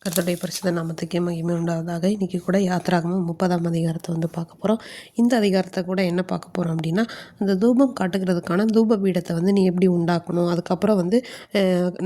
கர்த்தருடைய பரிசுத்த நாமத்துக்கே மகிமை உண்டாவதாக. இன்றைக்கி கூட யாத்திராகமம் 30ஆம் அதிகாரத்தை வந்து பார்க்க போகிறோம். இந்த அதிகாரத்தை கூட என்ன பார்க்க போகிறோம் அப்படின்னா, அந்த தூபம் காட்டுகிறதுக்கான தூப பீடத்தை வந்து நீ எப்படி உண்டாக்கணும், அதுக்கப்புறம் வந்து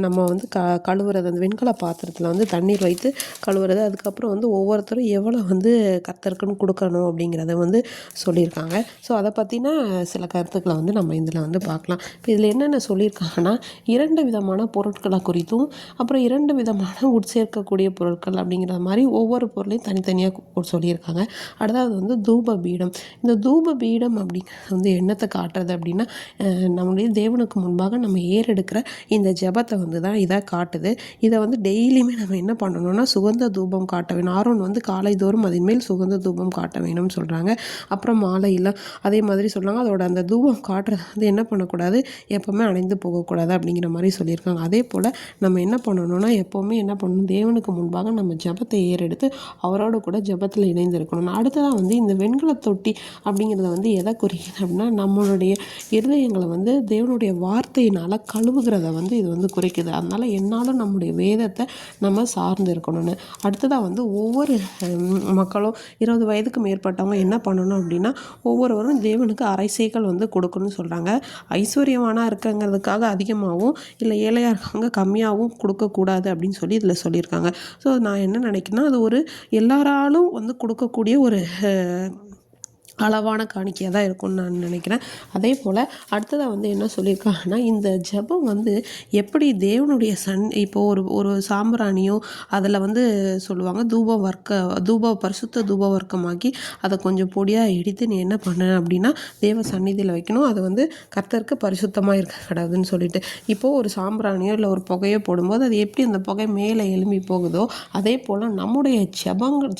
நம்ம வந்து கழுவுறது, அந்த வெண்கல பாத்திரத்தில் வந்து தண்ணீர் வைத்து கழுவுறது, அதுக்கப்புறம் வந்து ஒவ்வொருத்தரும் எவ்வளோ வந்து கர்த்தருக்குன்னு கொடுக்கணும் அப்படிங்கிறத வந்து சொல்லியிருக்காங்க. ஸோ அதை பற்றின சில கருத்துக்களை வந்து நம்ம இதில் வந்து பார்க்கலாம். இப்போ இதில் என்னென்ன சொல்லியிருக்காங்கன்னா, 2 விதமான பொருட்களை குறித்தும் அப்புறம் 2 விதமான உட்சேர்க்கக்கூடிய பொருட்கள் அப்படிங்கிற மாதிரி ஒவ்வொரு பொருளையும் தனித்தனியாக சொல்லியிருக்காங்க. அடுத்தது வந்து தூப பீடம். இந்த தூப பீடம் அப்படிங்கிறது வந்து என்னத்தை காட்டுறது அப்படின்னா, நம்முடைய தேவனுக்கு முன்பாக நம்ம ஏறெடுக்கிற இந்த ஜெபத்தை வந்து தான் இதை காட்டுது. இதை வந்து டெய்லியுமே நம்ம என்ன பண்ணணும்னா சுகந்த தூபம் காட்ட வேணும். ஆரோன் வந்து காலை தோறும் அதன் மேல் சுகந்த தூபம் காட்ட வேணும்னு சொல்கிறாங்க. அப்புறம் மாலையில் அதே மாதிரி சொல்கிறாங்க. அதோட அந்த தூபம் காட்டுறது வந்து என்ன பண்ணக்கூடாது, எப்போவுமே அணைந்து போகக்கூடாது அப்படிங்கிற மாதிரி சொல்லியிருக்காங்க. அதே போல் நம்ம என்ன பண்ணணும்னா எப்போவுமே என்ன பண்ணணும், தேவனுக்கு முன்பாக நம்ம ஜெபத்தை ஏறெடுத்து அவரோட கூட ஜெபத்தில் இணைந்திருக்கணும். அடுத்ததாக வந்து இந்த வெண்கல தொட்டி அப்படிங்கிறத வந்து எதை குறிக்குது அப்படின்னா, நம்மளுடைய இருதயங்களை வந்து தேவனுடைய வார்த்தையினால் கழுவுகிறத வந்து இது வந்து குறிக்குது. அதனால் என்னாலும் நம்முடைய வேதத்தை நம்ம சார்ந்து இருக்கணும்னு. அடுத்ததாக வந்து ஒவ்வொரு மக்களும் 20 வயதுக்கு மேற்பட்டவங்க என்ன பண்ணணும் அப்படின்னா, ஒவ்வொருவரும் தேவனுக்கு அரைசேக்கள் வந்து கொடுக்கணும்னு சொல்கிறாங்க. ஐஸ்வர்யமானா இருக்கிறங்கிறதுக்காக அதிகமாகவும் இல்லை ஏழையாக இருக்கவங்க கம்மியாகவும் கொடுக்கக்கூடாது அப்படின்னு சொல்லி இதில் சொல்லியிருக்காங்க. ஸோ நான் என்ன நினைக்கிறேன்னா, அது ஒரு எல்லாராலும் வந்து கொடுக்கக்கூடிய ஒரு அளவான காணிக்கையாக தான் இருக்கும்னு நான் நினைக்கிறேன். அதே போல் அடுத்ததாக வந்து என்ன சொல்லியிருக்காங்கன்னா, இந்த ஜெபம் வந்து எப்படி தேவனுடைய இப்போது ஒரு சாம்பிராணியோ அதில் வந்து சொல்லுவாங்க பரிசுத்த தூப வர்க்கமாக்கி அதை கொஞ்சம் பொடியாக இடித்து நீ என்ன பண்ண அப்படின்னா தேவ சந்நிதியில் வைக்கணும். அது வந்து கர்த்தருக்கு பரிசுத்தமாக இருக்க கூடாதுன்னு சொல்லிட்டு, இப்போது ஒரு சாம்பிராணியோ இல்லை ஒரு புகையோ போடும்போது அது எப்படி அந்த புகை மேலே எழும்பி போகுதோ, அதே போல் நம்முடைய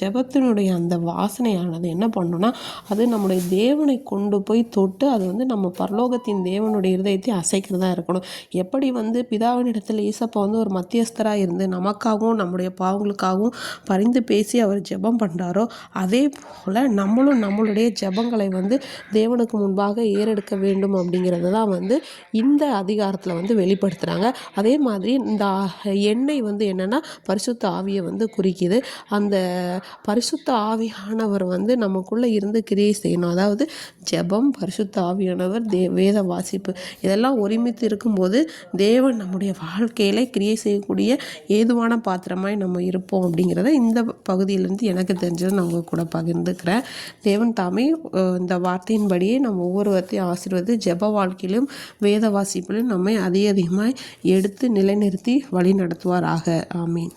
ஜெபத்தினுடைய அந்த வாசனையானது என்ன பண்ணணும்னா, அது நம்முடைய தேவனை கொண்டு போய் தொட்டு அது வந்து நம்ம பரலோகத்தின் தேவனுடைய இருதயத்தை அசைக்கிறதா இருக்கணும். எப்படி வந்து பிதாவினிடத்தில் ஈசப்பா வந்து ஒரு மத்தியஸ்தராக இருந்து நமக்காகவும் நம்முடைய பாவங்களுக்காகவும் பரிந்து பேசி அவர் ஜெபம் பண்ணுறாரோ, அதே போல் நம்மளும் நம்மளுடைய ஜெபங்களை வந்து தேவனுக்கு முன்பாக ஏறெடுக்க வேண்டும் அப்படிங்கிறது தான் வந்து இந்த அதிகாரத்தில் வந்து வெளிப்படுத்துகிறாங்க. அதே மாதிரி இந்த எண்ணெய் வந்து என்னென்னா பரிசுத்த ஆவியை வந்து குறிக்குது. அந்த பரிசுத்த ஆவியானவர் வந்து நமக்குள்ளே இருந்து கிரியை செய்யணும். அதாவது ஜெபம், பரிசுத்த ஆவியானவர், வேத வாசிப்பு இதெல்லாம் ஒருமித்து இருக்கும்போது தேவன் நம்முடைய வாழ்க்கையிலே கிரியை செய்யக்கூடிய ஏதுவான பாத்திரமாய் நம்ம இருப்போம் அப்படிங்கிறத இந்த பகுதியிலேருந்து எனக்கு தெரிஞ்சதை நான் உங்கள் கூட பகிர்ந்துக்கிறேன். தேவன் தாமே இந்த வார்த்தையின்படியே நம்ம ஒவ்வொருவரையும் ஆசீர்வதித்து ஜெப வாழ்க்கையிலும் வேத வாசிப்பிலும் நம்மை அதிகமாய் எடுத்து நிலைநிறுத்தி வழி நடத்துவாராக. ஆமீன்.